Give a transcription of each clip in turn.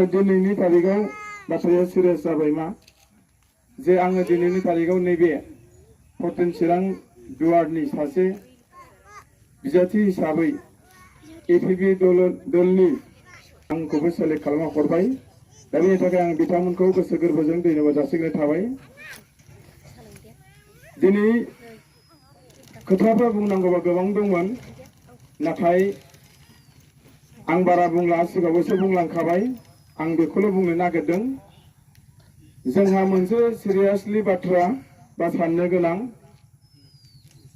दिनैनि तारिखाव बाथ्राया सिरियास जाबाय मा जे आङो दिनैनि तारिखाव नैबे फर्टिन चिरां दुवारनि सासे बिजाथि हिसाबै एपिपि दलनि आंखौबो सेलेक्ट खालामना हरबाय। दा बेनि थाखाय आं बिथांमोनखौ गोसो गोरबोजों धन्यबाद जासिग्रोनाय थाबाय। दिनै खोथाफोर बुंनांगौबा गोबां दंमोन, नाथाय आं बारा बुंला, सिगाङावसो बुंलांखाबाय। आं बेखौल' बुंनो नागिरदों, जोंहा मोनसे सिरियासलि बाथ्रा बा साननो गोनां,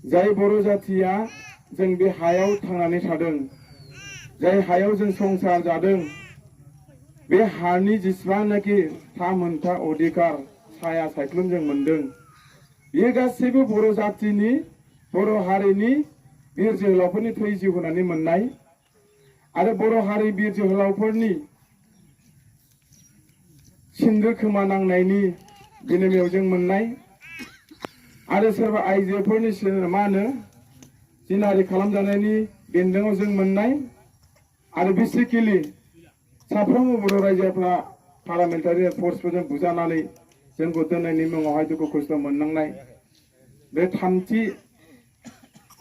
जाय बर' जाथिया जों बे हायाव थांनानै थादों, जाय हायाव जों संसार जादों, बे हानि जेसेबांनाखि थामोनथा अधिकार साया सायख्लुम जों मोनदों, बेयो गासैबो बर' जातिनि, बर' हारिनि बिर जोहोलावफोरनि थै जिउ होनानै मोननाय आरो बर' हारि बिर जोहोलावफोरनि सिन्दुर खोमा नांनायनि बिनिमयाव जों मोननाय आरो सोरबा आइजोफोरनि मा होनो जिनाहारि खालामजानायनि बेन्दोङाव जों मोननाय आरो बेसिकेलि साफ्रोमबो बर' रायजोफ्रा पार्लामेन्टारि फर्सफोरजों बुजानानै जोंखौ दोननायनि मुङावहाय दुखु खस्थ' मोननांनाय बे थामथि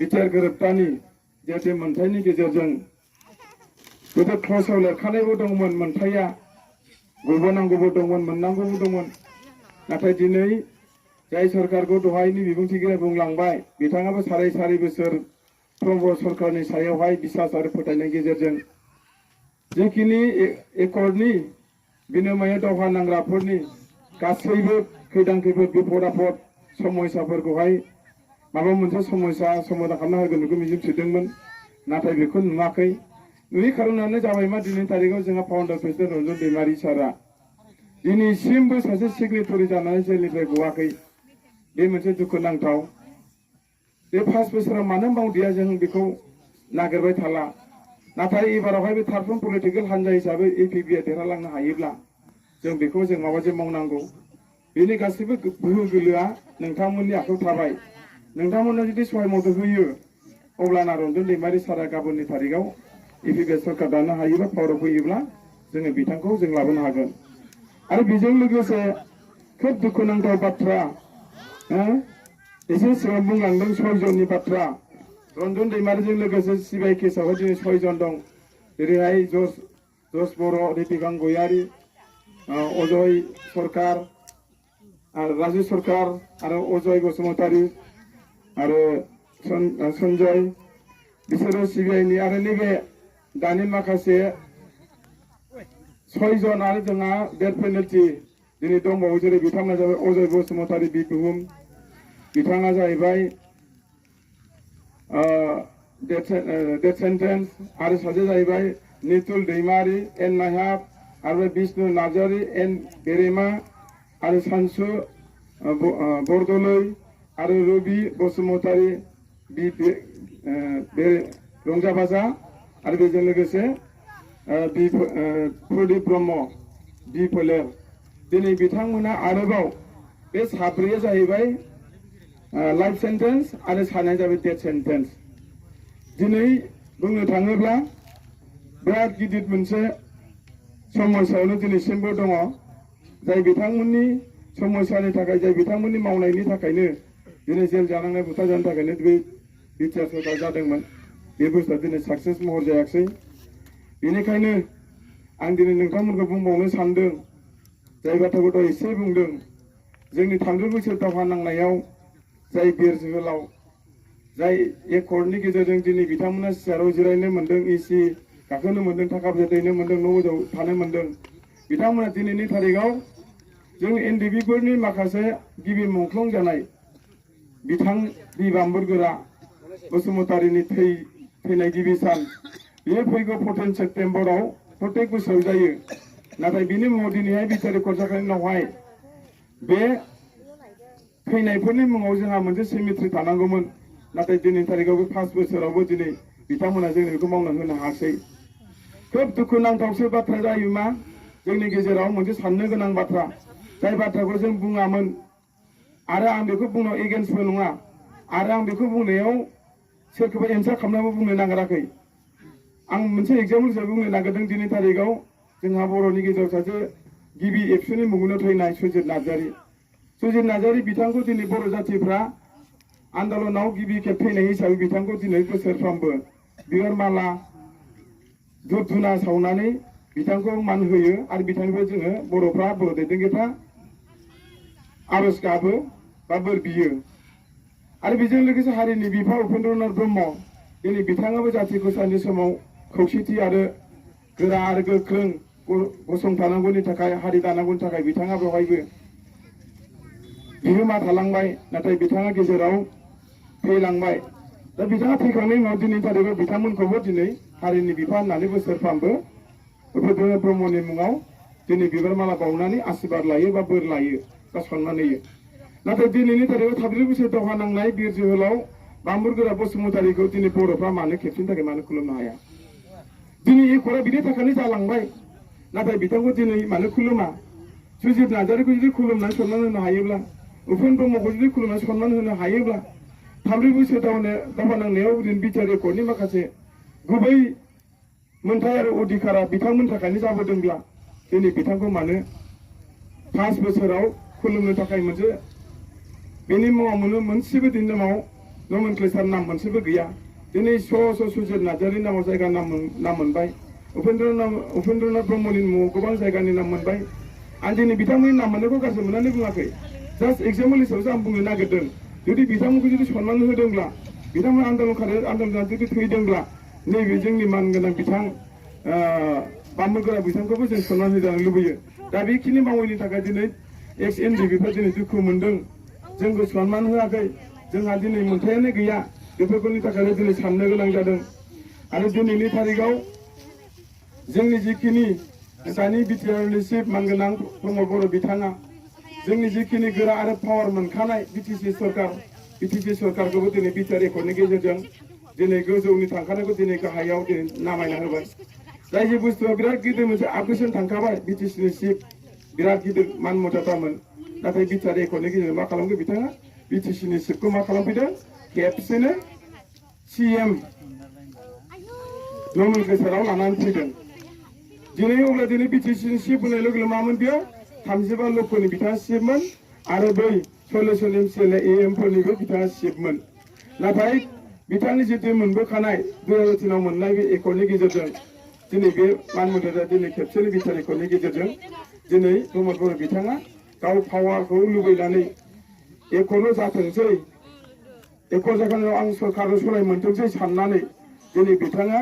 बिटिआर गोरोबथानि जिहेतु मोन्थायनि गेजेरजों गोदो क्लसाव लिरखानायबो दंमोन, मोन्थाया गबोनांगौबो दंमोन, मोननांगौबो दंमोन। नाथाय दिनै जाय सरकारखौ दहायनि बिबुंथिगिरिया बुंलांबाय, बिथाङाबो साराय बोसोर प्रमद सरकारनि सायावहाय बिसास आरो फोथायनायनि गेजेरजों जिखिनि एकर्डनि बिनिमय दावहा नांग्राफोरनि गासैबो खैदां खैफोद बिपद आफद समयसाफोरखौहाय माबा मोनसे समयसा समाधान खालामना होगोन बेखौ मिजिंथिदोंमोन, नाथाय बेखौ नुवाखै। नुयि खारनानो जाबाय मा दिनैनि तारिखाव जोंहा फाउन्डार प्रेसिडेन्ट रन्जन दैमारि सारा दिनैसिमबो सासे सिग्नेटरि जानानै जेलनिफ्राय गवाखै। बे मोनसे दुखुनांथाव। बे 5 बोसोराव मानो मावदिया जों बेखौ नागिरबाय थाला। नाथाय एबारावहाय बे थार्ड पलिटिकेल हान्जा हिसाबै एपिपिआ देरहालांनो हायोब्ला जों बेखौ जों माबाजों मावनांगौ। बेनि गासैबो गोहो गोलोआ नोंथांमोननि आखायाव थाबाय। नोंथांमोना जुदि सहाय मदद होयो अब्लाना रन्जन दैमारि सारा गाबोननि तारिखाव एपिपिआ सरकार दानो हायोबा पावाराव फैयोब्ला जोङो बिथांखौ जों लाबोनो हागोन। आरो बेजों लोगोसे खोब दुखुनांथाव बाथ्रा, एसे सिगां बुंलांदों 6 जननि बाथ्रा। रन्जन दैमारिजों लोगोसे सिबिआइ केसआवहाय दिनै 6 जन दं। जेरैहाय जस बर', रितिकां गयारि, अजय सरकार, राजु सरकार आरो अजय बसुमतारी आरो सन्जय, बिसोरो सिबिआइनि आरो नैबे दानि माखासे 6 जन आरो जोंहा डेथ पेनाल्टि दिनै दंबावो। जेरै बिथांमोना जाबाय अजय बसुमतारी बिबुहुम, बिथाङा जाहैबाय डेथ सेन्टेन्स, आरो सासे जाहैबाय नितुल दैमारि, एन नायहाब, आरो बिष्णु नार्जारि, एन बेरेमा, आरो सानसु बरदलै, आरो रबि बसुमतारी बे रंजाबाजा, आरो बेजों लोगोसे प्रदीप ब्रह्म बि फोलेर। दिनै बिथांमोना आरोबाव बे साब्रैया जाहैबाय लाइफ सेन्टेन्स आरो सानैया जाबाय डेथ सेन्टेन्स। दिनै बुंनो थाङोब्ला बिराद गिदिर मोनसे समस्यायावनो दिनैसिमबो दङ। जाय बिथांमोननि समस्यानि थाखाय, जाय बिथांमोननि मावनायनि थाखायनो दिनै जेल जानांनाय, बुथारजानायनि थाखायनो बे बिटिआर सरकार जादोंमोन। बे बुस्थुआ दिनै साक्सेस महर जायाखिसै। बेनिखायनो आं दिनै नोंथांमोनखौ बुंबावनो सानदों, जाय बाथ्राखौ दहाय एसे बुंदों, जोंनि 3 बोसोर दावहा नांनायाव जाय बिर जोहोलाव, जाय एकर्डनि गेजेरजों दिनै बिथांमोना सियाराव जिरायनो मोन्दों, एसि गाखोनो मोन्दों, थाखा फैसा दैनो मोन्दों, न' गोजौआव थानो मोन्दों, बिथांमोना दिनैनि तारिखाव जों एनडिएफबि माखासे गिबि मुंख्लं जानाय बिथां बि बाम्बुरगोरा बसुमतारीनि थैनाय गिबि सान, बेयो फैगौ 14 सेप्तेम्बराव प्रत्येक बोसोराव जायो। नाथाय बिनि मुङाव दिनैहाय बिटिआर रेकर्ड जाखांनायनि उनावहाय बे थैनायफोरनि मुङाव जोंहा मोनसे सिमेट्रि थानांगौमोन। नाथाय दिनैनि तारिखाव बे 5 बोसोरावबो दिनै बिथांमोना जोंनो बेखौ मावना होनो हायाखै। खोब दुखुनांथावसो बाथ्रा जायो मा, जोंनि गेजेराव मोनसे साननो गोनां बाथ्रा, जाय बाथ्राखौ जों बुङामोन, आरो आं बेखौ बुंनायाव एगेन्स्टबो नङा, आरो आं बेखौ बुंनायाव सोरखौबा एन्सार खालामनानैबो बुंनो नागिराखै। आं मोनसे एग्जाम्पल हिसाबै बुंनो नागिरदों। दिनै तारिखाव जोंहा बर'नि गेजेराव सासे गिबि एबसुनि मुंखौनो थैनाय सुजित नार्जारी बिथांखौ दिनै बर' जातिफ्रा आन्दलनाव गिबि खेब थैनाय हिसाबै बिथांखौ दिनै बोसोरफ्रोमबो बिबार माला धुप धुना सावनानै बिथांखौ मान होयो आरो बिथांनिफ्राय जोङो बर'फ्रा बर' दैदेनगिरिफ्रा आर'ज गाबो बा बोर बियो आरो बेजों लोगोसे हारिनि बिफा उपेन्द्रनाथ ब्रह्म दिनै बिथाङाबो जाथि गसायनि समाव खौसेथि आरो गोरा आरो गोख्रों गसंथानांगौनि थाखाय हारि दानांगौनि थाखाय बिथाङा बेवहायबो बिहोमा थालांबाय नाथाय बिथाङा गेजेराव थैलांबाय दा बिथाङा थैखांनायनि उनाव दिनै थारिखआव बिथांमोनखौबो दिनै हारिनि बिफा होननानै बोसोरफ्रामबो उपेन्द्रनाथ ब्रह्मनि मुङाव दिनै बिबार माला बावनानै आशीर्बाद लायो बा बोर लायो बा सनमान होयो नाथाय दिनैनि थारिखआव 34 बोसोर दावहा नांनाय बिर जोहोलाव बाम्बुरगोरा बसुमतारीखौ दिनै बर'फ्रा मानो खेबसेनि थाखाय मानो खुलुमनो हाया दिनै एकरा बिनि थाखायनो जालांबाय नाथाय बिथांखौ दिनै मानो खुलुमा सुजित नार्जारीखौ जुदि खुलुमनानै सनमान होनो हायोब्ला उपेन्द्र ब्रह्मखौ जुदि खुलुमनानै सनमान होनो हायोब्ला 34 बोसोर दावहा नांनायाव बिटिआर एकर्डनि माखासे गुबै मोनथाय आरो अधिकारा बिथांमोननि थाखायनो जाबोदोंब्ला दिनै बिथांखौ मानो 5 बोसोराव खुलुमनो थाखाय मोनसे बेनि मुङाव मोनसेबो दिनै नामाव नमेनक्लेचार नाम मोनसेबो गैया दिनै सुजित नार्जारी नामाव जायगा नाम मोनबाय उपेन्द्रनाथ ब्रह्मनि मुङाव गोबां जायगानि नाम मोनबाय आं दिनै बिथांमोननि नाम मोननायखौ गाज्रि मोननानै बुङाखै जास्ट एग्जाम्पल हिसाबैसो आं बुंनो नागिरदों जुदि बिथांमोनखौ जुदि सनमान होदोंब्ला बिथांमोन आन्दलन जुदि थैदोंब्ला नैबे जोंनि मानगोनां बिथां बाम्बुरगोरा बिथांखौबो जों सनमान होजानो लुबैयो दा बेखिनि मावैनि थाखाय दिनै एक्स एनडिबिफ्रा दिनै दुखु मोनदों जोंखौ सनमान होआखै जोंहा दिनै मोनथायानो गैया बेफोरनि थाखायनो दिनै साननो गोनां जादों आरो दिनैनि थारिखआव जोंनि जिखिनि दानि बिटिआरनि चिफ मानगोनां प्रमद बर' बिथाङा जोंनि जिखिनि गोरा आरो पावार मोनखानाय बिटिसि सरकारखौबो दिनै बिटिआर एकर्डनि गेजेरजों दिनै गोजौनि थांखानायखौ दिनै गाहायाव दिनै नामायना होबाय जाय जे बुस्थुआ बिराद गिदिर मोनसे आपग्रेसन थांखाबाय बिटिसिनि चिफ बिराद गिदिर मान मर्यादामोन नाथाय बिटिआर एकर्डनि गेजेरजों मा खालामखो बिथाङा बिटिसिनि चिफखौ मा खालामफैदों खेबसेनो सिएम नमेनक्लेचाराव लानानै फैदों दिनै अब्ला दिनै बिटिसिनि चिफ होनाय लोगो मामोन बेयो 35 लक्षनि बिथाङा चिफमोन आरो बै 40 एमसिएल एएमफोरनिबो बिथाङा चिफमोन नाथाय बिथांनि जितु मोनबोखानाय 2003आव मोननाय बे एकर्डनि गेजेरजों दिनै बे मान मर्यादा दिनै खेबसेनो बिटिआर एकर्डनि गेजेरजों दिनै प्रमद बर' बिथाङा गाव पावारखौ लुबैनानै एकर्डल' जाथोंसै एकर्ड जाखांनायाव आं सरकारखौ सलाय मोनथोंसै साननानै दिनै बिथाङा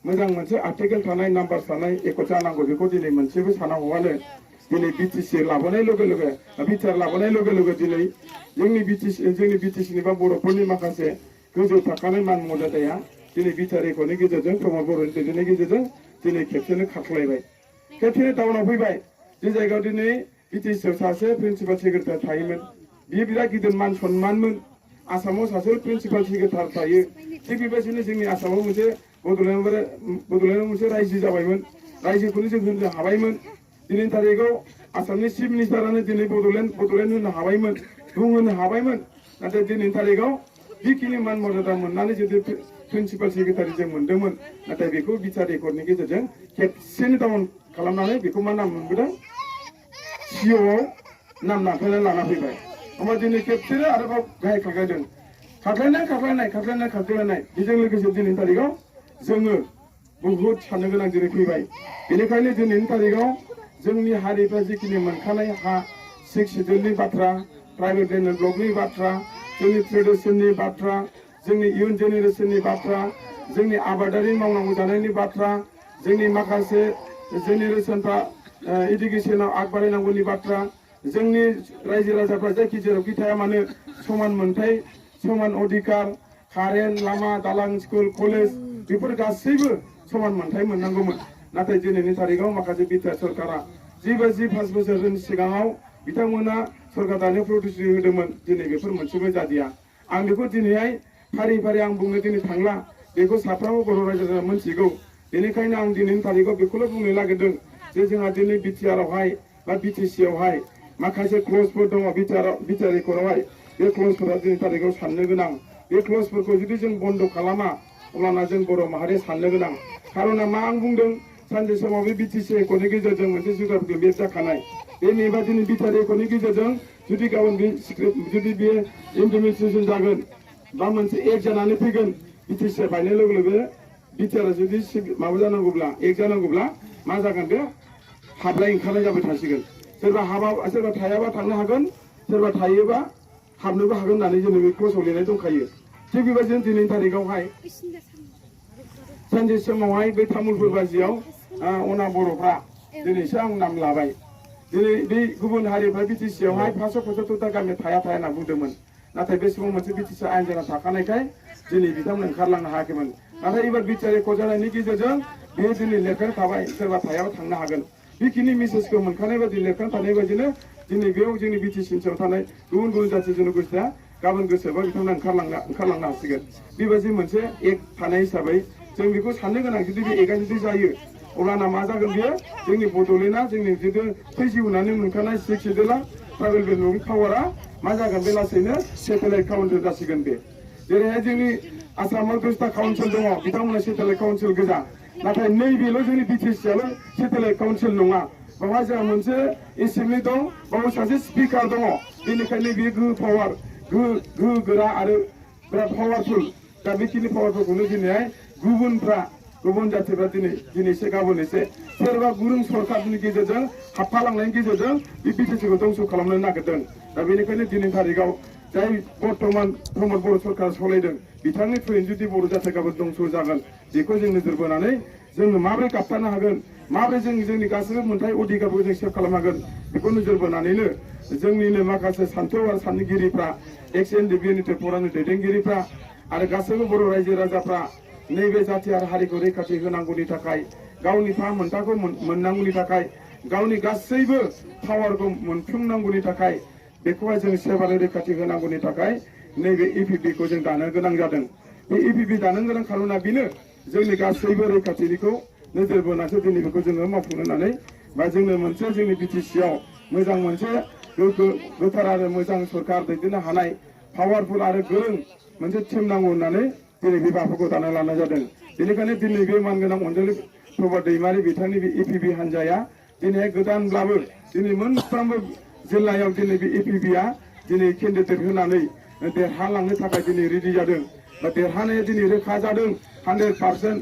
मोजां मोनसे आर्टिकेल थानाय नाम्बार थानाय एकर्ड जानांगौ बेखौ दिनै मोनसेबो सानांगौआनो दिनै बिटिसि लाबोनाय लोगो लोगो बिटिआर लाबोनाय लोगो लोगो दिनै जोंनि बिटिसिनि बा बर'फोरनि माखासे गोजौ थाखानाय मान मर्यादाया दिनै बिटिआर एकर्डनि गेजेरजों प्रमद बर'नि दैदेननायनि गेजेरजों दिनै खेबसेनो खारख्लायबाय खेबसेनो टाउनाव फैबाय जे जायगायाव दिनै बिटिसिआव सासे प्रिन्सिपाल सेक्रेटारि थायोमोन बियो बिराद गिदिर मान सनमानमोन आसामाव सासे प्रिन्सिपाल सेक्रेटारि थायो थिग बेबायदिनो जोंनि आसामाव मोनसे बड'लेण्डआव मोनसे रायजो जाबायमोन रायजोखौनो जों होनो हाबायमोन दिनैनि थारिखआव आसामनि चिफ मिनिस्टारानो दिनै बड'लेण्ड होनो हाबायमोन बुंहोनो हाबायमोन नाथाय दिनैनि थारिखआव जिखिनि मान मर्यादा मोननानै जुदि प्रिन्सिपाल सेक्रेटारि जों मोनदोंमोन नाथाय बेखौ बिटिआर एकर्डनि गेजेरजों खेबसेनो डाउन खालामनानै बेखौ मा नाम मोनबोदों सिअआव नाम नारफायनानै लाना फैबाय होमबा दिनै खेबसेनो आरोबाव गाहाय खारख्लायदों खारख्लायनाय बेजों लोगोसे दिनैनि थारिखआव जोङो बुहुत साननो गोनां दिनै फैबाय बेनिखायनो दिनैनि थारिखआव जोंनि हारिफ्रा जिखिनि मोनखानाय हा 6 सिडुलनि बाथ्रा प्राइभेट लेन्ड ब्लकनि बाथ्रा जोंनि ट्रेडिसननि बाथ्रा जोंनि इयुन जेनेरेसननि बाथ्रा जोंनि आबादारि मावनांगौ जानायनि बाथ्रा जोंनि माखासे जेनेरेसनफ्रा इडुकेसनाव आग बारायनांगौनि बाथ्रा जोंनि रायजो राजाफ्रा जायखि जेरावखि थाया मानो समान मोनथाय समान अधिकार कारेन्ट लामा दालां स्कुल कलेज बेफोर गासैबो समान मोनथाय मोननांगौमोन नाथाय दिनैनि थारिखआव माखासे बिटिआर सरकारा 5 बोसोरनि सिगाङाव बिथांमोना सरकार दानायाव प्रतिश्रुति होदोंमोन दिनै बेफोर मोनसेबो जादिया आं बेखौ दिनैहाय फारि फारि आं बुंनो दिनै थांला बेखौ साफ्रोमबो बर' रायजोफोरा मोनथिगौ बेनिखायनो आं दिनैनि थारिखआव बेखौल' बुंनो नागिरदों जे जोंहा दिनै बिटिआरआवहाय बा बिटिसिआवहाय माखासे क्लजफोर दङ बिटिआर एकर्डआवहाय बे क्लजफोरा दिनैनि थारिखआव साननो गोनां बे क्लजफोरखौ जुदि जों बन्द' खालामा अब्लाना जों बर' माहारिया साननो गोनां खारना मा आं बुंदों सानसे समाव बे बिटिसि एकर्डनि गेजेरजों मोनसे जुगारफोरखौ बे जाखानाय बे बेबादिनो बिटिआर एकर्डनि गेजेरजों जुदि गाबोन बे स्क्रिप्ट जुदि बे इमप्लिमेन्टेसन जागोन बा मोनसे एक जानानै फैगोन बिटिसिआ बायनाय लोगो लोगो बिटिआर जुदि माबा जानांगौब्ला एक जानांगौब्ला मा जागोन बे हाबलाय ओंखारनाय जाबाय थासिगोन सोरबा हाबा सोरबा थायाबा थांनो हागोन सोरबा थायोबा हाबनोबो हागोन होननानै जोङो बे क्लसाव लिरनाय दंखायो थिग बेबायदिनो दिनैनि थारिखआवहाय सानसे समावहाय बै तामुलपुर बाजियाव अना बर'फ्रा दिनैसो आं नाम लाबाय दिनै बे गुबुन हारिफ्रा बिटिसिआवहाय 575ता गामि थाया होनना बुंदोंमोन नाथाय बे समाव मोनसे बिटिसि आयेन जाना थाखानायखाय दिनै बिथांमोन ओंखारलांनो हायाखैमोन नाथाय एबार बिटिआर एकर्ड जानायनि गेजेरजों बे दिनै लेरखाना थाबाय सोरबा थायाबा थांनो हागोन बेखिनि मेसेजखौ मोनखानाय बायदि लेरखाना थानाय बायदिनो दिनै बेयाव जोंनि बिटिसि ओनसोलाव थानाय गुबुन गुबुन जाथि जनगोष्ठीया गाबोन गोसोबा बिथांमोना ओंखारलांनो हासिगोन बेबायदि मोनसे एक थानाय हिसाबै जों बेखौ साननो गोनां जुदि बे एकआ जुदि जायो अब्लाना मा जागोन बियो जोंनि बड'लेण्डआ जोंनि जुदि फैजि होनानै मोनखानाय 6 शेड्युलआ ट्राइबेल बेलुं पावारा मा जागोन बे लासैनो सेटेलाइट काउन्सिल जासिगोन बे जेरैहाय जोंनि आसामाव 10टा काउन्सिल दङ बिथांमोना सेटेलाइट काउन्सिल गोजा नाथाय नैबेल' जोंनि बिटिसिआल' सेटेलाइट काउन्सिल नङा बावहाय जोंहा मोनसे एसेम्बलि दं बावहाय सासे स्पिकार दङ बेनिखायनो बेयो गोहो गोरा आरो बिराद पावारफुल दा बेखिनि पावारफोरखौनो दिनैहाय गुबुन जाथिफ्रा दिनैसो गाबोन एसे सोरबा गुरुं सरकारनि गेजेरजों हाबफालांनायनि गेजेरजों बे बिटिसिखौ दंस' खालामनो नागिरदों दा बेनिखायनो दिनैनि थारिखआव जाय बर्तमान प्रमद बर' सरकार सालायदों बिथांनि थ्रुयैनो जुदि बर' जाथिया गाबोन दंस' जागोन बेखौ जों नोजोर बोनानै जोङो माबोरै गाबथानो हागोन माबोरै जोंनि गासैबो मोनथाय अधिकारफोरखौ जों सेभ खालामनो हागोन बेखौ नोजोर बोनानैनो जोंनिनो माखासे सान्थौ आरो सानगिरिफ्रा एक्स एनडिपिनि फरानि दैदेनगिरिफ्रा आरो गासैबो बर' रायजो राजाफ्रा नैबे जाथि आरो हारिखौ रैखाथि होनांगौनि थाखाय गावनि मोनथाखौ मोननांगौनि थाखाय गावनि गासैबो पावारखौ मोनफुंनांगौनि थाखाय बेखौहाय जों सेभ आरो रैखाथि होनांगौनि थाखाय नैबे इपिपिखौ जों दानो गोनां जादों बे इपिपि दानो गोनां खार'ना बेनो जोंनि गासैबो रैखाथिनिखौ नोजोर बोनासो दिनै बेखौ जोङो मावफुंनो होननानै बा जोंनो मोनसे जोंनि बिटिसिआव मोजां मोनसे गोथार आरो मोजां सरकार दैदेननो हानाय पावारफुल आरो गोरों मोनसे टिम नांगौ होननानै दिनै बे बाहागोखौ दाना लानाय जादों बेनिखायनो दिनै बे मानगोनां अनजालि प्रभात दैमारि बिथांनि बे इपिपि हान्जाया दिनै गोदानब्लाबो दिनै मोनफ्रोमबो जिल्लायाव दिनै बे इपिपिआ दिनै केन्डिडेट होनानै देरहालांनो थाखाय दिनै रेडि जादों बा देरहानाया दिनै रोखा जादों 100%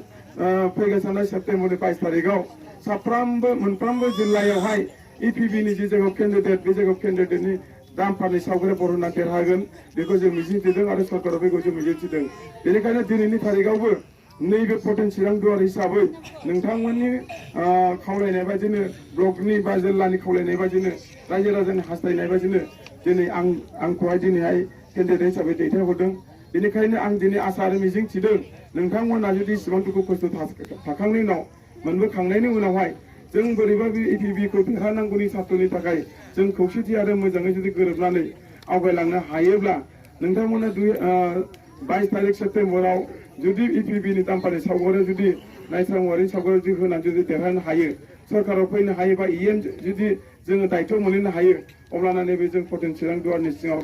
फैगोन थानाय सेप्तेम्बरनि 22 तारिखआव मोनफ्रोमबो जिल्लायावहाय इपिपिनि जे जायगायाव केन्डिडेट बे जायगायाव केन्डिडेटनि दामफारनि सावगारि बर'ना देरहागोन बेखौ जों मिजिंथिदों आरो सरकारा बेखौ जों मिजिंथिदों बेनिखायनो दिनैनि थारिखआवबो नैबे चिरां दुवार हिसाबै नोंथांमोननि खावलायनाय बायदिनो ब्लकनि बा जिल्लानि खावलायनाय बायदिनो रायजो राजानि हास्थायनाय बायदिनो दिनै आंखौहाय दिनैहाय केन्डिडेट हिसाबै दैथायहरदों बेनिखायनो आं दिनै आसा आरो मिजिं थिदों नोंथांमोना जुदि इसेबां दुखु खस्थ' थाखांनायनि उनाव मोनबोखांनायनि उनावहाय जों बोरैबा बे इपिपिखौ देरहानांगौनि सार्थ'नि थाखाय जों खौसेथि आरो मोजाङै जुदि गोरोबनानै आवगायलांनो हायोब्ला नोंथांमोना 22 तारिख सेप्तेम्बराव जुदि इपिपिनि दामफारनि सावगारियाव जुदि नायस्रांवारि सावगारियाव जुदि होनानै जुदि देरहानो हायो सरकाराव फैनो हायो बा इएम जुदि जोङो दायथ' मोनहैनो हायो अब्लाना नैबे जों चिरां दुवारनि सिङाव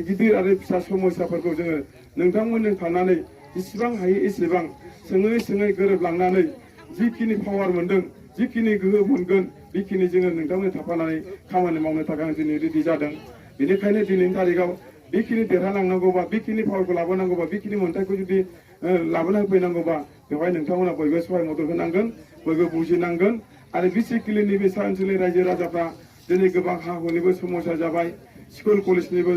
गिदिर आरो फिसा समस्याफोरखौ जोङो नोंथांमोनजों थानानै जेसेबां हायो एसेबां सोङै गोरोबलांनानै जिखिनि पावार मोनदों जिखिनि गोहो मोनगोन बेखिनि जोङो नोंथांमोनजों थाफानानै खामानि मावनो थाखाय आं दिनै रेडि जादों बेनिखायनो दिनैनि थारिखआव बेखिनि देरहालांनांगौबा बेखिनि पावारखौ लाबोनांगौबा बेखिनि मोन्थायखौ जुदि लाबोना होफैनांगौबा बेवहाय नोंथांमोना बयबो सहाय मदद होनांगोन बयबो बुजिनांगोन आरो बेसिकेलि बे सा ओनसोलनि रायजो राजाफ्रा दिनै गोबां हा हुनिबो समस्या जाबाय स्कुल कलेजनिबो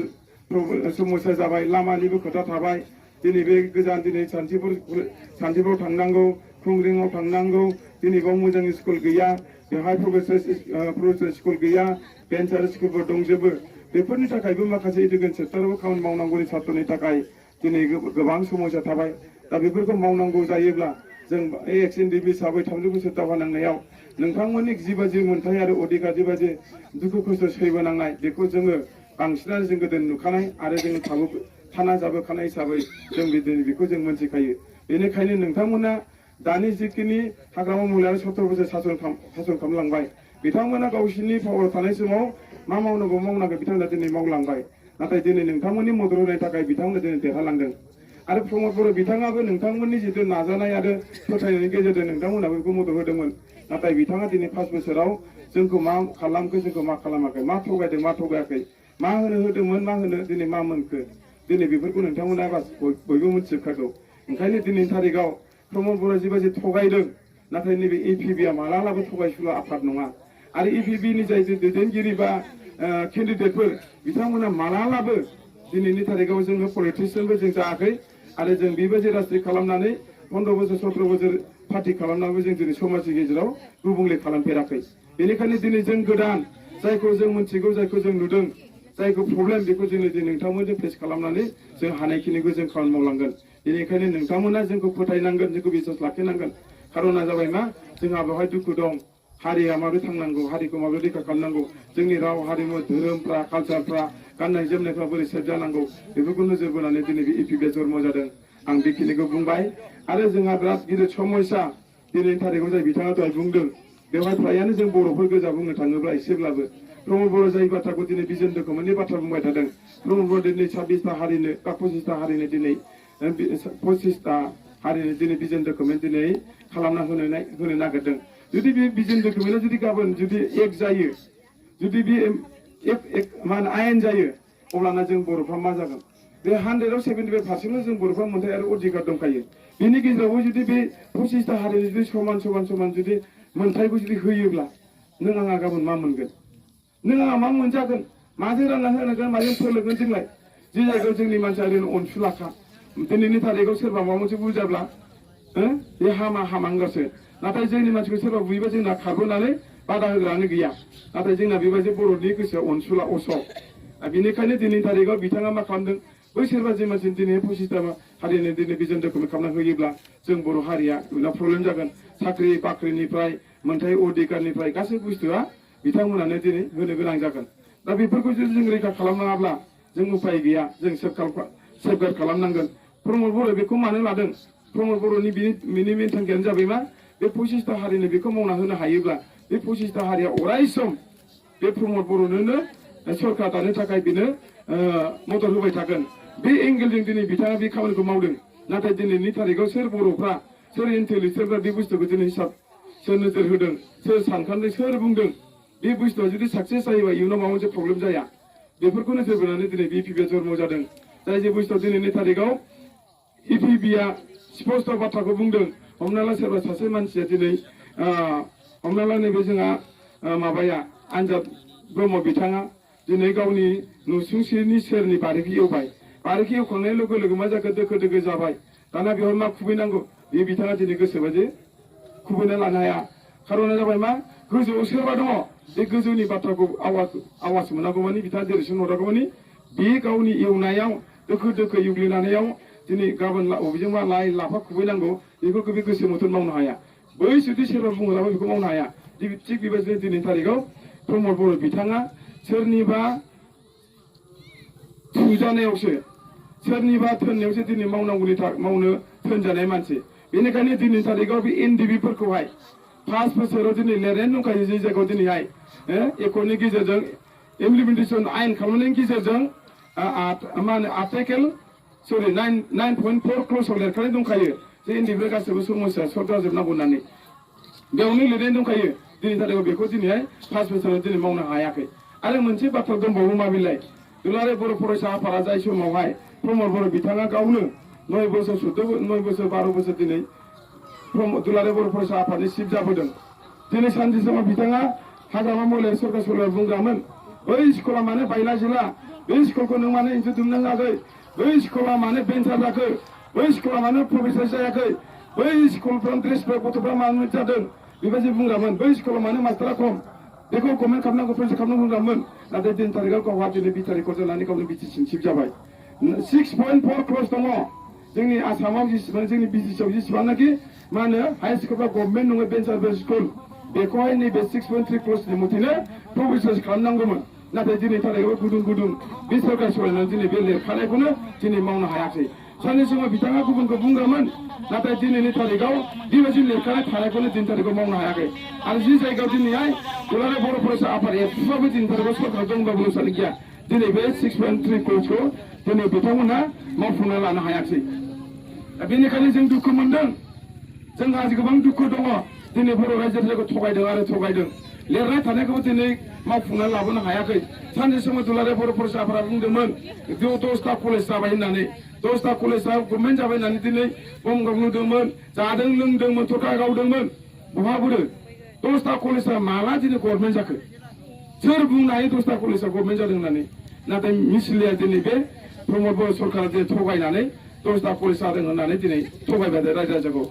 समस्या जाबाय लामानिबो खोथा थाबाय दिनै बे गोजान दिनै सान्थिफुराव थांनांगौ खुंग्रिङाव थांनांगौ दिनै बाव मोजां स्कुल गैया बेवहाय प्रफेसनेल स्कुल गैया भेन्सार स्कुलफोर दंजोबो बेफोरनि थाखायबो माखासे इडुकेसन सेक्टरावबो खामानि मावनांगौनि सार्थ'नि थाखाय दिनै गोबां समस्या थाबाय दा बेफोरखौ मावनांगौ जायोब्ला जों एक्स एनडिपि हिसाबै 30 बोसोर दावहा नांनायाव नोंथांमोननि जिबायदि मोन्थाय आरो अधिकार जिबायदि दुखु खस्थ' सैबोनांनाय बेखौ जोङो बांसिनानो जों गोदो नुखानाय आरो जों थाना जाबोखानाय हिसाबै जों बेखौ जों मोनथिखायो बेनिखायनो नोंथांमोना दानि जिखिनि हाग्रामा महिलारि 17 बोसोर सासन खालामलांबाय बिथांमोना गावसोरनि पावाराव थानाय समाव मा मावनांगौ बिथांमोना दिनै मावलांबाय नाथाय दिनै नोंथांमोननि मदद होनायनि थाखाय बिथांमोना दिनै देरहालांदों आरो प्रमद बर' बिथाङाबो नोंथांमोननि जिथु नाजानाय आरो फोथायनायनि गेजेरजों नोंथांमोनाबो बेखौ मदद होदोंमोन नाथाय बिथाङा दिनै 5 बोसोराव जोंखौ मा खालामखो जोंखौ मा खालामाखै मा थगायदों मा थगायाखै मा होनो होदोंमोन मा होनो दिनै मा मोनखो दिनै बेफोरखौ नोंथांमोना बयबो मिथिजोबखागौ ओंखायनो दिनैनि थारिखआव प्रमद बर'आ जिबायदि थगायदों नाथाय नैबे इपिबिआ मालाबाबो थगायसुला आफाद नङा आरो इपिबिनि जाय दैदेनगिरि बा केन्डिडेटफोर बिथांमोना मालाबाबो दिनैनि थारिखआव जोङो पलिटिसियानबो जों जायाखै आरो जों बेबायदि राजनिति खालामनानै 15 बोसोर 17 बोसोर पार्टि खालामनानैबो जों दिनै समाजनि गेजेराव गुबुंले खालामफेराखै बेनिखायनो दिनै जों गोदान जायखौ जों मिथिगौ जायखौ जों नुदों जायखौ प्रब्लेम बेखौ जोङो नोंथांमोनजों फेस खालामनानै जों हानायखिनिखौ जों खामानि मावलांगोन बेनिखायनो नोंथांमोना जोंखौ फोथायनांगोन जोंखौ बिश्वास लाखिनांगोन खारना जाबाय मा जोंहा बेवहाय दुखु दं हारिया माबोरै थांनांगौ हारिखौ माबोरै रैखा खालामनांगौ जोंनि राव हारिमु धोरोमफ्रा कालचारफ्रा गाननाय जोमनायफ्रा बोरै सेभ जानांगौ बेफोरखौ नोजोर बोनानै दिनै बे इपिबिआ जन्म जादों आं बेखिनिखौ बुंबाय आरो जोंहा बिराद गिदिर समस्या दिनैनि थारिखआव जाय बिथाङा दहाय बुंदों बेवहाय फ्रायानो जों बर'फोर गोजा बुंनो थाङोब्ला एसेब्लाबो प्रमद बर' जाय बाथ्राखौ दिनै बिजन डकुमेन्टनि बाथ्रा बुंबाय थादों प्रमद बर' दिनै 26टा हारिनो बा 25टा हारिनो दिनै 25टा हारिनो दिनै बिजन डकुमेन्ट दिनै खालामना होनो नागिरदों जुदि बे बिजन डकुमेन्टआ जुदि गाबोन जुदि एक्ट जायो जुदि बे मा होनो आयेन जायो अब्लाना जों बर'फ्रा मा जागोन बे 100आव 75% जों बर'फ्रा मोन्थाय आरो अधिकार दंखायो बेनि गेजेरावबो जुदि बे 25टा हारिनि जुदि समान जुदि मोन्थायखौ जुदि होयोब्ला नों आंहा गाबोन मा मोनगोन नों आंहा मा मोनजागोन माजों रानना होनांगोन माजों फोलोगोन जोंलाय जे जायगायाव जोंनि मानसिया ओरैनो अनसुलाखा दिनैनि थारिखआव सोरबा माबा मोनसे बुजाब्ला बे हामांगासो नाथाय जोंनि मानसिखौ सोरबा बुयोबा जोंना खारबोनानै बादा होग्रानो गैया नाथाय जोंना बेबायदि बर'नि गोसोआ अनसुला असक बेनिखायनो दिनैनि थारिखआव बिथाङा मा खालामदों बै सोरबा जे मानसि दिनै 25टा हारिनो दिनै बिजन डकुमेन्ट खालामना होयोब्ला जों बर' हारिया उनाव प्रब्लेम जागोन साख्रि बाख्रिनिफ्राय मोन्थाय अधिकारनिफ्राय गासै बुस्थुआ बिथांमोनानो दिनै होनो गोनां जागोन दा बेफोरखौ जुदि जों रैखा खालामनाङाब्ला जों उपाय गैया जों सेफगार्ड खालामनांगोन प्रमद बर' बेखौ मानो लादों प्रमद बर'नि बिनि मेन थांखियानो जाबाय मा बे 25टा हारिनो बेखौ मावना होनो हायोब्ला बे 25टा हारिया अराय सम बे प्रमद बर'नोनो सरकार दानो थाखाय बेनो मदद होबाय थागोन बे एंगेलजों दिनै बिथाङा बे खामानिखौ मावदों नाथाय दिनैनि थारिखआव सोर बर'फ्रा सोर इन्टेलिजेन्टफ्रा बे बुस्थुखौ दिनै हिसाब सोर नोजोर होदों सोर सानखांदों सोर बुंदों बे बुस्थुआ जुदि साक्सेस जायोबा इयुनाव माबा मोनसे प्रब्लेम जाया बेफोरखौ नोजोर बोनानै दिनै बे इपिबिआ जन्म जादों जाय जे बुस्थुआ दिनैनि थारिखआव इपिबिआ स्पष्ट बाथ्राखौ बुंदों हमना ला सोरबा सासे मानसिया दिनै हमना ला नैबे जोंहा माबाया आनजाद ब्रह्म बिथाङा दिनै गावनि नसुंसेनि सेरनि बारिखौ एवबाय बारिखौ एवखांनाय लोगो लोगो मा जाखो दोखो दोखो जाबाय दाना बेवहाय मा खुबैनांगौ बे बिथाङा दिनै गोसोबादि खुबैना लानो हाया खारना जाबाय मा गोजौआव सोरबा दङ बे गोजौनि बाथ्राखौ आवाज मोनागौ मानि बिथाङा डिरेक्सन हरागौ मानि बे गावनि एवनायाव दोखो दोखो एवग्लिनायाव दिनै गाबोन बबेजोंबा लाइ लाफा खुबैनांगौ बेफोरखौ बे गोसो मथन मावनो हाया बै जुदि सोरबा बुङोब्लाबो बेखौ मावनो हाया थिग बेबायदिनो दिनैनि थारिखआव प्रमद बर' बिथाङा सोरनिबा थुजानायावसो सोरनिबा थोननायावसो दिनै मावनो थोनजानाय मानसि बेनिखायनो दिनैनि थारिखआव बे एनडिबिफोरखौहाय 5 बोसोराव दिनै लिरनाय दंखायो जे जायगायाव दिनैहाय एकर्डनि गेजेरजों इमप्लिमेन्टेसन आयेन खालामनायनि गेजेरजों मा होनो आर्टिकेल 9.4 क्लसाव लिरखानाय दंखायो जे एनडिबिफोर गासैबो समस्या सर्ट जाजोबनांगौ होननानै बेयावनो लिरनाय दंखायो दिनैनि थारिखआव बेखौ दिनैहाय 5 बोसोराव दिनै मावनो हायाखै आरो मोनसे बाथ्रा दंबावो मा बिलाय दुलाराय बर' फरायसा आफादा जाय समावहाय प्रमद बर' बिथाङा गावनो 9 बोसोर 12 बोसोर दिनै दुलाराय बर' फरायसा आफादनि चिफ जाबोदों दिनै सानसे समाव बिथाङा हाग्रामा महिलारि सरकार बुंग्रामोन बै स्कुला मानो बायला जिला बै स्कुलखौ नों मानो इन्जुर दुमनो होआखै बै स्कुला मानो बेन्सार जाखो बै स्कुला मानो प्रफेसार जायाखै बै स्कुलफ्राव ड्रेसफ्रा गथ'फ्रा मानो जादों बेबायदि बुंग्रामोन बै स्कुलाव मानो मास्टारा खम बेखौ कमेन्ट खालामनांगौ प्रेसार खालामनांगौ बुंग्रामोन नाथाय दिनै थारिखआव गावहा दिनै बिटारि कर्ट जानानै गावनि बिटिसिनि चिफ जाबाय 6.4 क्लस दङ जोंनि आसामाव जेसेबां जोंनि बिटिसिआव जेसेबांनाखि मा होनो हाई स्कुलफ्रा गभर्नमेन्ट नङै बेन्सार स्कुल बेखौहाय नैबे 6.3 क्लसनि मथेनो प्रफेसार खालामनांगौमोन नाथाय दिनै थारिखआव गुदुं बे सरकार सोलायनानै दिनै बे लिरखानायखौनो दिनै मावनो हायाखै सानसे समाव बिथाङा गुबुनखौ बुंग्रामोन नाथाय दिनैनि थारिखआव बेबायदि लिरखानाय थानायखौनो दिनै थारिखआव मावनो हायाखै आरो जि जायगायाव दिनैहाय दुलाराय बर' फरायसा आफाद एफाबो दिनै थारिखआव सरकार दंबाबो नुसानो गैया दिनै बे 6.3 क्लसखौ दिनै बिथांमोना मावफुंना लानो हायाखै बेनिखायनो जों दुखु मोनदों जोंहा गोबां दुखु दङ दिनै बर' रायजो राजाखौ थगायदों आरो थगायदों लिरनाय थानायखौबो दिनै मावफुंनानै लाबोनो हायाखै सानसे समाव दुलाराय बर' फरायसा आफादा बुंदोंमोन 10टा कलेज जाबाय होननानै 10टा कलेजआ गभर्नमेन्ट जाबाय होननानै दिनै बम गावदोंमोन जादों लोंदोंमोन थरखा गावदोंमोन बहा बोरो 10टा कलेजआ माला दिनै गभर्नमेन्ट जाखो सोर बुंनो हायो 10टा कलेजआ गभर्नमेन्ट जादों होननानै नाथाय मिसलिया दिनै बे प्रमद बर' सरकारा दिनै थगायनानै 10टा कलेज जादों होननानै दिनै थगायबाय रायजो राजाखौ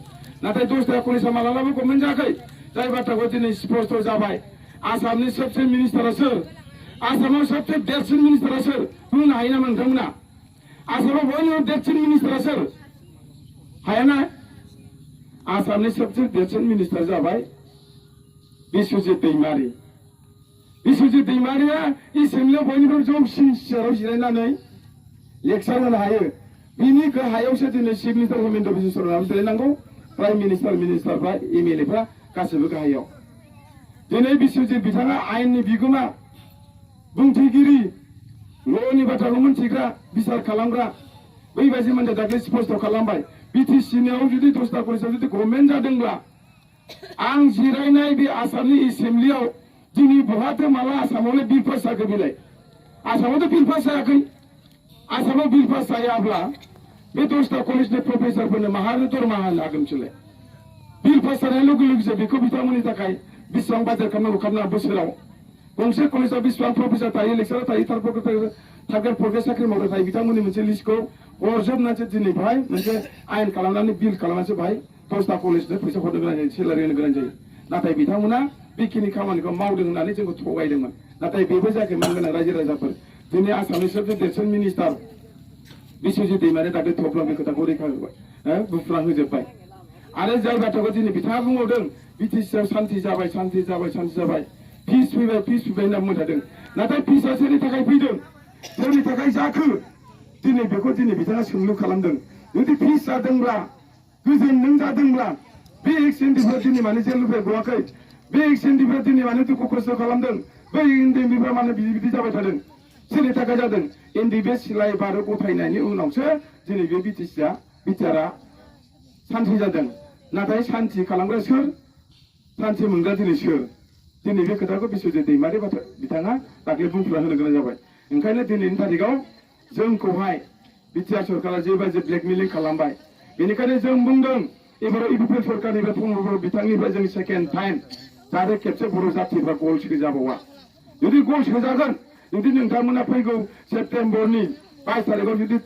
नाथाय 10टा कलेजआ मालाबाबो गभर्नमेन्ट जायाखै जाय बाथ्राखौ दिनै स्पष्ट जाबाय आसामनि सबसे मिनिस्टारा सोर आसामाव सबसे देरसिन मिनिस्टारा सोर बुंनो हायो नामा नोंथांमोना आसामाव बयनिबो देरसिन मिनिस्टारा सोर हायाना आसामनि सबसे देरसिन मिनिस्टार जाबाय बिश्वजित दैमारी बिश्वजित दैमारिया एसेम्बलियाव बयनिख्रुइ जौसिन सियाराव जिरायनानै लेक्सार होनो हायो बिनि गाहायावसो दिनै चिफ मिनिस्टार हेमन्त बिश्व शर्माया जिरायनांगौ प्राइम मिनिस्टारफ्रा एमएलएफ्रा गासैबो गाहायाव दिनै बिश्वजित बिथाङा आयेननि बिगोमा बुंथिगिरि ल'नि बाथ्राखौ मिन्थिग्रा बिसार खालामग्रा बैबायदि मानसिया दाख्लै स्पष्ट खालामबाय बिटिसिनियाव जुदि 10टा कलेजआव जुदि गभर्नमेन्ट जादोंब्ला आं जिरायनाय बे आसामनि एसेम्बलियाव दिनै बहाथो माला आसामावलाय बिल पास जाखो बेलाय आसामावथ' बिल पास जायाखै आसामाव बिल पास जायाब्ला बे 10टा कलेजनि प्रफेसारफोरनो माहानो दरमाहा होनो हागोन बिसोरलाय बिल पास जानाय लोगो लोगोसे बेखौ बिथांमोननि थाखाय बेसेबां बाजेट खालामनांगौ बोसोराव गंसे कलेजाव बेसेबां प्रफेसार थायो लेक्सारार थायो थार्ड फर्थ साख्रि मावग्रा थायो बिथांमोननि मोनसे लिस्टखौ हरजोबनानैसो दिनै बाहाय मोनसे आयेन खालामनानै बिल खालामनानैसो बाहाय 10टा कलेजनो फैसा हरनो गोनां जायो सेलारि होनो गोनां जायो नाथाय बिथांमोना बेखिनि खामानिखौ मावदों होननानै जोंखौ थगायदोंमोन नाथाय बेबो जायाखैमोन गोनां रायजो राजाफोर दिनै आसामनि सबसे देरसिन मिनिस्टार बिश्वजित दैमारिया दाख्लै थब्ला बे खोथाखौ रैखा होबाय बुफ्रां होजोब्बाय आरो जाय बाथ्राखौ दिनै बिथाङा बुंबावदों बिटिसिआव सान्ति जाबाय पिस फैबाय होनना बुंबाय थादों नाथाय पिसआ सोरनि थाखाय फैदों सोरनि थाखाय जाखो दिनै बेखौ दिनै बिथाङा सोंलु खालामदों जुदि पिस जादोंब्ला गोजोन नों जादोंब्ला बे एक्सिडेन्टफोरा दिनै मानो जेलनिफ्राय गवाखै बे एक्सिडेन्टफोरा दिनै मानो दुखु खस्थ' खालामदों बै एक्सिडेन्टफोरा मानो बिदि जाबाय थादों सोरनि थाखाय जादों इन्दि बे सिलाइ बारु गथायनायनि उनावसो दिनै बे बिटिआरआ सान्थि जादों नाथाय सान्थि खालामग्रा सोर सान्थि मोनग्रा दिनै सोर दिनै बे खोथाखौ बिश्वजित दैमारि बिथाङा दाख्लै बुंफुरना होनो गोनां जाबाय ओंखायनो दिनैनि थारिखआव जोंखौहाय बिटिआर सरकारा जेबायदि ब्लेकमेलिं खालामबाय बेनिखायनो जों बुंदों एबाराव इउपिपिएल सरकारनिफ्राय प्रमद बिथांनिफ्राय जों सेकेन्ड टाइम जाहाथे खेबसे बर' जाथिफ्रा गल सोजाबावा जुदि गल सोजागोन जुदि नोंथांमोना फैगौ सेप्तेम्बरनि 22 तारिखआव जुदि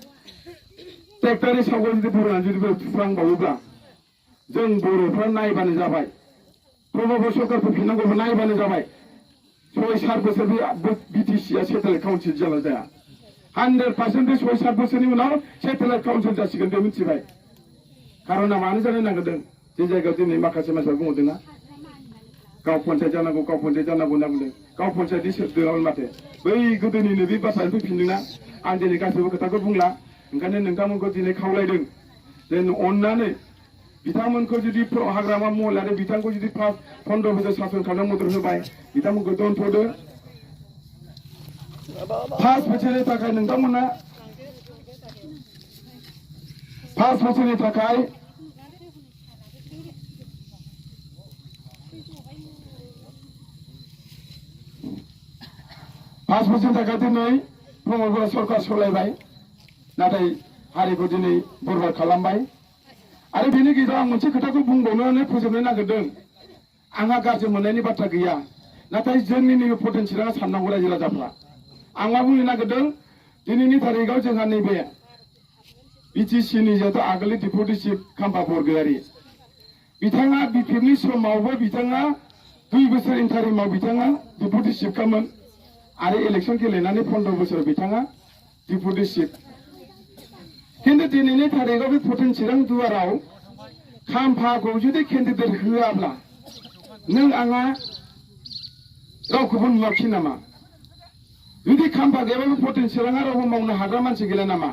ट्रेक्टरनि सावगारि जुदि बर'आ जुदि थुफ्लांबावोब्ला जों बर'फ्रा नायबानो जाबाय प्रमद सरकारखौ फिननांगौ नायबानो जाबाय 6-7 बोसोर बे बिटिसिआ सेटेलाइट काउन्सिल जाला जाया 100% बे 6-7 बोसोरनि उनाव सेटेलाइट काउन्सिल जासिगोन बे मिथिबाय खारना मानो जानो नागिरदों जे जायगायाव दिनै माखासे मानसिफोरा बुंहरदोंना गाव पन्सायत जानांगौ होनना बुंदों गाव पन्सायतनि सोरदोंमोन माथो बै गोदोनिनो बे बाथ्राया फैफिनदोंना आं दिनै गासैबो खोथाखौ बुंला ओंखायनो नोंथांमोनखौ दिनै खावलायदों जे अननानै बिथांमोनखौ जुदि हाग्रामा महिलारि बिथांखौ जुदि 15 बोसोर सासन खालामनो मदद होबाय बिथांमोनखौ दोनथ'दो 5 बोसोरनि थाखाय नोंथांमोना 5 बोसोरनि थाखाय दिनै प्रमद बर' सरकार सलायबाय नाथाय हारिखौ दिनै बरबाद खालामबाय आरो बेनि गेजेराव आं मोनसे खोथाखौ बुंबावनानै फोजोबनो नागिरदों आंहा गाज्रि मोननायनि बाथ्रा गैया नाथाय जोंनि नैबे पटेनसियेलआ साननांगौ रायजो राजाफ्रा आं मा बुंनो नागिरदों दिनैनि थारिखआव जोंहा नैबे बिटिसिनि जिहेतु आगोलनि डिपुटि चिफ खाम्फा बरगयारी बिथाङा बिपिएफनि समावबो बिथाङा 2 बोसोर इन्टारिमाव बिथाङा डिपुटि चिफखामोन आरो इलेक्सन गेलेनानै 15 बोसोर बिथाङा डिपुटि चिफ किन्तु दिनैनि थारिखआव बे पटेनसियेल दुवाराव खाम्फाखौ जुदि केन्डिडेट होआब्ला नों आंहा रावखौबो नुवाखै नामा जुदि खाम्फा गैयाबा पटेनसियेलआ रावबो मावनो हाग्रा मानसि गैला नामा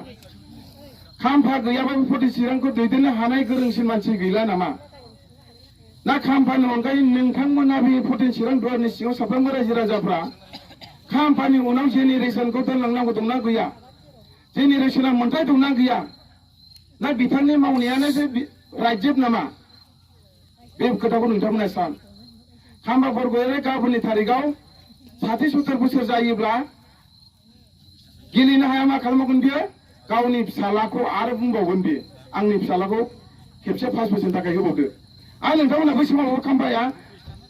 खाम्फा गैयाबा पटेनसियेलखौ दैदेननो हानाय गोरोंसिन मानसि गैला नामा ना खाम्फानि अनगायै नोंथांमोना बे पटेनसियेल दुवारनि सिङाव साफ्रोमबो रायजो राजाफ्रा खाम्फानि उनाव जेनेरेसनखौ दोनलांनांगौ दंना गैया जेनेरेसना मोन्थाय दंना गैया ना बिथांनि मावनायानो जे राइटजोब नामा बे खोथाखौ नोंथांमोना सान खाम्फा बरगयारि गाबोननि थारिखआव 60-70 बोसोर जायोब्ला गेलेनो हाया मा खालामगोन बियो गावनि फिसालाखौ आरो बुंबावगोन बियो आंनि फिसालाखौ खेबसे 5 बोसोरनि थाखाय होबावदो आरो नोंथांमोना बै समाव खाम्फाया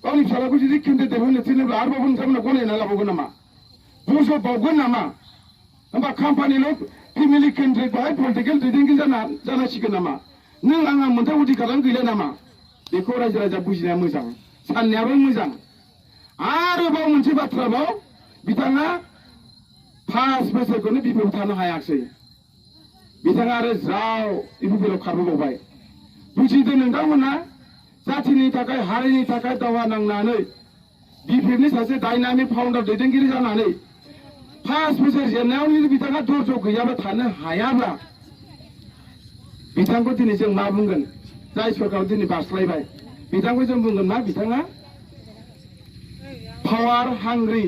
गावनि फिसालाखौ जुदि केन्डिडेट होनो थिनोब्ला आरोबाव नोंथांमोना गनायना लाबावगोन नामा बुजबावगोन नामा होमबा खाम्फानिल' फेमिलि केन्डिडेट बाहाय पलिटिकेल दैदेनगिरि जानांसिगोन नामा नों आंहा मोनथाय अधिकारानो गैला नामा बेखौ रायजो राजा बुजिनाया मोजां साननायाबो मोजां आरोबाव मोनसे बाथ्राबाव बिथाङा 5 बोसोरखौनो बिफिएल थानो हायाखिसै बिथाङा आरो ज्राव इपिपिएलआव खारबोबावबाय बुजिदों नोंथांमोना जाथिनि थाखाय हारिनि थाखाय दावहा नांनानै बिफिएलनि सासे डायनामिक फाउन्डार दैदेनगिरि जानानै 5 बोसोर जेननायाव बिथाङा धैर्य गैयाबा थानो हायाब्ला बिथांखौ दिनै जों मा बुंगोन जाय सरकाराव दिनै बास्लायबाय बिथांखौ जों बुंगोन मा बिथाङा पावार हांग्रि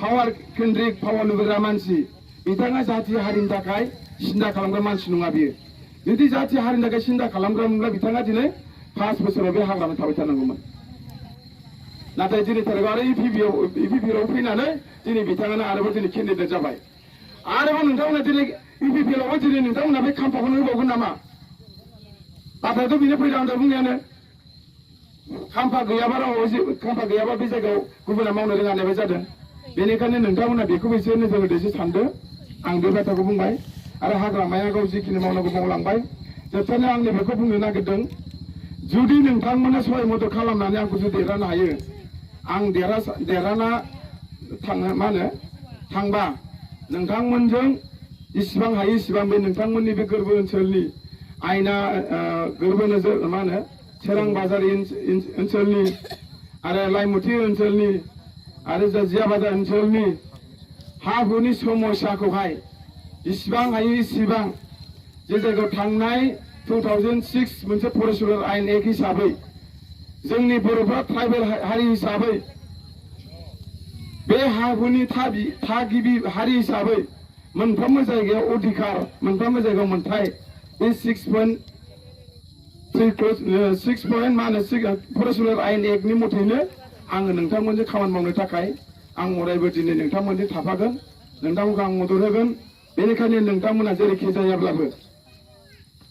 पावार केन्द्रिक पावार लुबैग्रा मानसि बिथाङा जाथि हारिनि थाखाय सिन्था खालामग्रा मानसि नङा बियो जुदि जाथि हारिनि थाखाय सिन्था खालामग्रामोनब्ला बिथाङा दिनै 5 बोसोराव बे हाग्रामा थाबाय थानांगौमोन नाथाय दिनै थारिखआव आरो इपिपिएलआव फैनानै दिनै बिथाङानो आरोबाव दिनै केन्डिडेट जाबाय आरोबाव नोंथांमोना दिनै इपिपिएलआवबो दिनै नोंथांमोना बे खाम्फाखौनो होबावगोन नामा बाथ्रायाथ' बेनो फैदों आं दा बुंनायानो खाम्फा गैयाबा बे जायगायाव गुबुना मावनो रोङा होननाय जादों बेनिखायनो नोंथांमोना बेखौबो एसे नोजोर होदो एसे सानदो आं बे बाथ्राखौ बुंबाय आरो हाग्रामाया गाव जिखिनि मावनांगौ मावलांबाय जोबथारनायाव आं बेखौ बुंनो नागिरदों जुदि नोंथांमोना सहाय मदद खालामनानै आंखौ जुदि देरहानो हायो आं देरहाना थांबा नोंथांमोनजों इसिबां हायो इसिबां बे नोंथांमोननि बे गोरबो ओनसोलनि आयना गोरबो नोजोर सोरां बाजारि ओनसोलनि आरो लाइमुथि ओनसोलनि आरो जियाबाजार ओनसोलनि हा हुनि समस्याखौहाय जेसेबां हायो इसिबां जे जायगायाव थांनाय 2006 मोनसे फरेस्टर आयेन एक्ट हिसाबै जोंनि बर'फ्रा ट्राइबेल हारि हिसाबै बे हा हुनि थागिबि हारि हिसाबै मोनफ्रोमबो जायगायाव अधिकार मोनफ्रोमबो जायगायाव मोनथाय बे 6 फरेस्टर आयेन एक्टनि मथैनो आङो नोंथांमोनजों खामानि मावनो थाखाय आं अरायबो दिनै नोंथांमोनजों थाफागोन नोंथांमोनखौ आं मदद होगोन बेनिखायनो नोंथांमोना जेरैखि जायाब्लाबो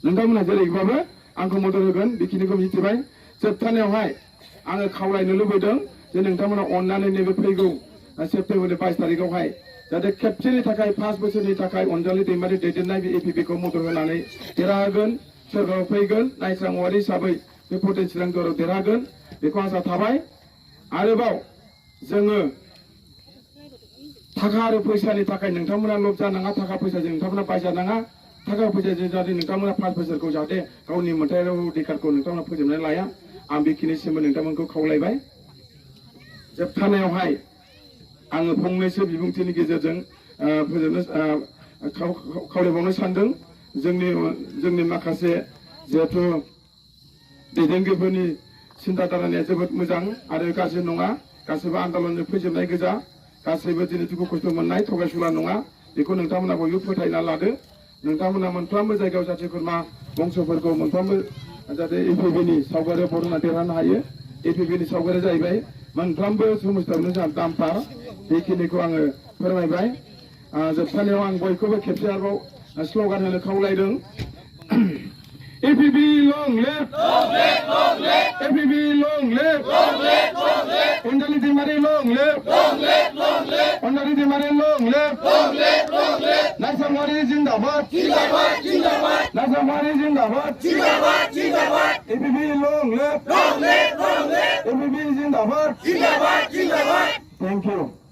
नोंथांमोना जेरैबाबो आंखौ मदद होगोन बेखिनिखौ मिथिबाय जोबथानायावहाय आङो खावलायनो लुबैदों जे नोंथांमोना अननानै नैबे फैगौ सेप्तेम्बरनि 5 तारिखआवहाय जाहाथे खेबसेनि थाखाय 5 बोसोरनि थाखाय अनजालि दैमारि दैदेननाय बे एपिपिखौ मदद होनानै देरहागोन सोरखाराव फैगोन नायस्रां औवारि हिसाबै बे पटेन्सियेल दराव देरहागोन बेखौ आसा थाबाय आरोबाव जोङो थाखा आरो फैसानि थाखाय नोंथांमोना लब जानाङा थाखा फैसाजों नोंथांमोना बायजानाङा थाखा फैसाजों जाहाथे नोंथांमोना 5 बोसोरखौ जाहाथे गावनि मोनथाय अधिकारखौ नोंथांमोना फोजोबनानै लाया आं बेखिनिसिमबो नोंथांमोनखौ खावलायबाय जोबथानायावहाय आङो फंनैसो बिबुंथिनि गेजेरजों फोजोबनो खावलायबावनो सानदों जोंनि माखासे जिहेथु दैदेनगिरिफोरनि सिन्था धाराया जोबोद मोजां आरो गाज्रि नङा गासैबो आन्दलनजों फैजोबनाय गोजा गासैबो दिनै दुखु खस्थ' मोननाय थगायसुला नङा बेखौ नोंथांमोना बयबो फोथायना लादो नोंथांमोना मोनफ्रोमबो जायगायाव जाथि खुरमा बंसफोरखौ मोनफ्रोमबो जाहाथे एपिपिनि सावगारियाव बर'ना देरहानो हायो एपिपिनि सावगारिया जाहैबाय मोनफ्रोमबो समस्यायावनो जोंहा दामफार बेखिनिखौ आङो फोरमायबाय जोबथानायाव आं बयखौबो खेबसे आरोबाव स्ल'गान होनो खावलायदों एपिपि लं लिभ एपिपि लं लिभ अनजालि दैमारि लं लिभ अनजालि दैमारि लं लिभ नायस्रां औवारि जिन्दाबाद नायस्रां औवारि जिन्दाबाद एपिपि लं लिभ एपिपि जिन्दाबाद थेंक इउ